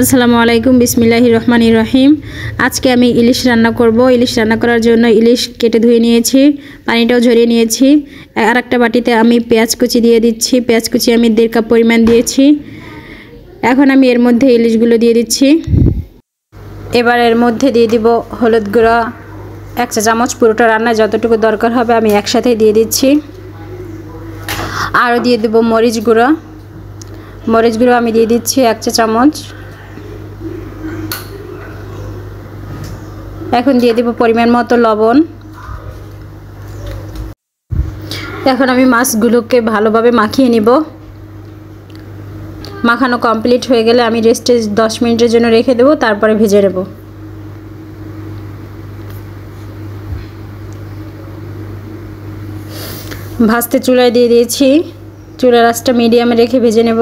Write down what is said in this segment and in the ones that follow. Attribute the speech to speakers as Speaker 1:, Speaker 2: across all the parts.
Speaker 1: আসসালামু আলাইকুম বিসমিল্লাহির রহমানির রহিম। আজকে আমি ইলিশ রান্না করব। ইলিশ রান্না করার জন্য ইলিশ কেটে ধুয়ে নিয়েছি, পানিটাও ঝরিয়ে নিয়েছি। আর একটা বাটিতে আমি পেঁয়াজ কুচি দিয়ে দিচ্ছি। পেঁয়াজ কুচি আমি 1.5 কাপ পরিমাণ দিয়েছি। এখন আমি এর মধ্যে ইলিশগুলো দিয়ে দিচ্ছি। এবার এর মধ্যে দিয়ে দিব হলুদ গুঁড়া 1 চা চামচ। পুরোটা রান্নায় যতটুকু দরকার হবে আমি একসাথে দিয়ে দিচ্ছি। আরও দিয়ে দেব মরিচ গুঁড়ো। মরিচ গুঁড়ো আমি দিয়ে দিচ্ছি 1 চা চামচ। এখন দিয়ে দেব পরিমাণ মতো লবণ। এখন আমি মাছগুলোকে ভালোভাবে মাখিয়ে নিব। মাখানো কমপ্লিট হয়ে গেলে আমি রেস্টে 10 মিনিটের জন্য রেখে দেব, তারপরে ভেজে নেব। ভাজতে চুলায় দিয়ে দিয়েছি। চুলার আঁচটা মিডিয়ামে রেখে ভেজে নেব।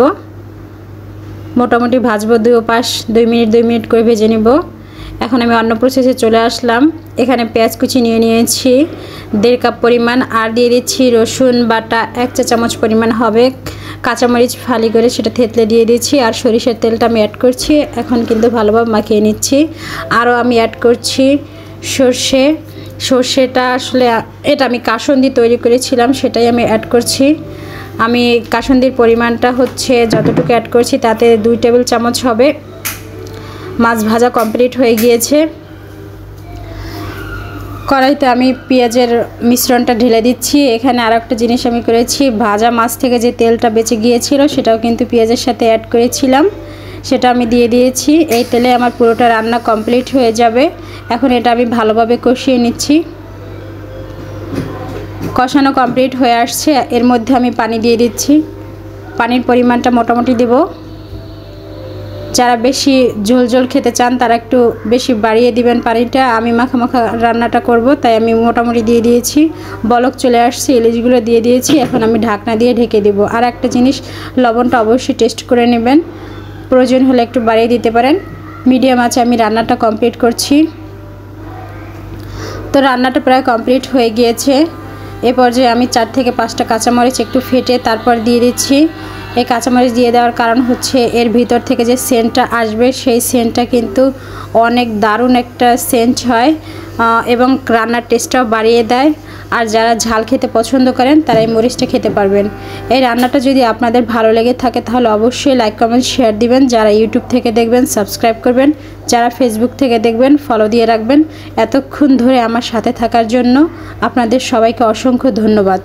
Speaker 1: মোটামুটি ভাজবো 2 পাশ 2 মিনিট করে ভেজে নেব। এখন আমি অন্য প্রসেসে চলে আসলাম। এখানে পেঁয়াজ কুচি নিয়ে নিয়েছি 1.5 কাপ পরিমাণ, আর দিয়ে দিচ্ছি রসুন বাটা 1 চা চামচ পরিমাণ হবে। কাঁচামরিচ ফালি করে সেটা থেতলে দিয়ে দিচ্ছি, আর সরিষার তেলটা আমি অ্যাড করছি। এখন কিন্তু ভালোভাবে মাখিয়ে নিচ্ছি। আরও আমি অ্যাড করছি সর্ষে। সর্ষেটা আসলে এটা আমি কাসুন্দি তৈরি করেছিলাম, সেটাই আমি অ্যাড করছি। আমি কাসুন্দির পরিমাণটা হচ্ছে যতটুকু অ্যাড করছি তাতে 2 টেবিল চামচ হবে। মাছ ভাজা কমপ্লিট হয়ে গিয়েছে। কড়াইতে আমি পেঁয়াজের মিশ্রণটা ঢেলে দিচ্ছি। এখানে আর একটা জিনিস আমি করেছি, ভাজা মাছ থেকে যে তেলটা বেঁচে গিয়েছিল সেটাও কিন্তু পেঁয়াজের সাথে অ্যাড করেছিলাম, সেটা আমি দিয়ে দিয়েছি। এই তেলে আমার পুরোটা রান্না কমপ্লিট হয়ে যাবে। এখন এটা আমি ভালোভাবে কষিয়ে নিচ্ছি। কষানো কমপ্লিট হয়ে আসছে। এর মধ্যে আমি পানি দিয়ে দিচ্ছি। পানির পরিমাণটা মোটামুটি দেব। যারা বেশি ঝোল ঝোল খেতে চান তারা একটু বেশি বাড়িয়ে দিবেন পানিটা। আমি মাখা মাখা রান্নাটা করব, তাই আমি মোটামুটি দিয়ে দিয়েছি। বলক চলে আসছে, ইলিশগুলো দিয়ে দিয়েছি। এখন আমি ঢাকনা দিয়ে ঢেকে দেব। আর একটা জিনিস, লবণটা অবশ্যই টেস্ট করে নেবেন, প্রয়োজন হলে একটু বাড়িয়ে দিতে পারেন। মিডিয়াম আঁচে আমি রান্নাটা কমপ্লিট করছি। তো রান্নাটা প্রায় কমপ্লিট হয়ে গিয়েছে। এ পর্যায়ে আমি 4 থেকে 5টা কাঁচামরিচ একটু ফেটে তারপর দিয়ে দিচ্ছি। এই কাঁচামরিচ দিয়ে দেওয়ার কারণ হচ্ছে এর ভিতর থেকে যে সেন্টটা আসবে সেই সেন্টটা কিন্তু অনেক দারুণ একটা সেন্ট হয় এবং রান্নার টেস্টটাও বাড়িয়ে দেয়। আর যারা ঝাল খেতে পছন্দ করেন তারা এই মরিচটা খেতে পারবেন। এই রান্নাটা যদি আপনাদের ভালো লেগে থাকে তাহলে অবশ্যই লাইক কমেন্ট শেয়ার দিবেন। যারা ইউটিউব থেকে দেখবেন সাবস্ক্রাইব করবেন, যারা ফেসবুক থেকে দেখবেন ফলো দিয়ে রাখবেন। এতক্ষণ ধরে আমার সাথে থাকার জন্য আপনাদের সবাইকে অসংখ্য ধন্যবাদ।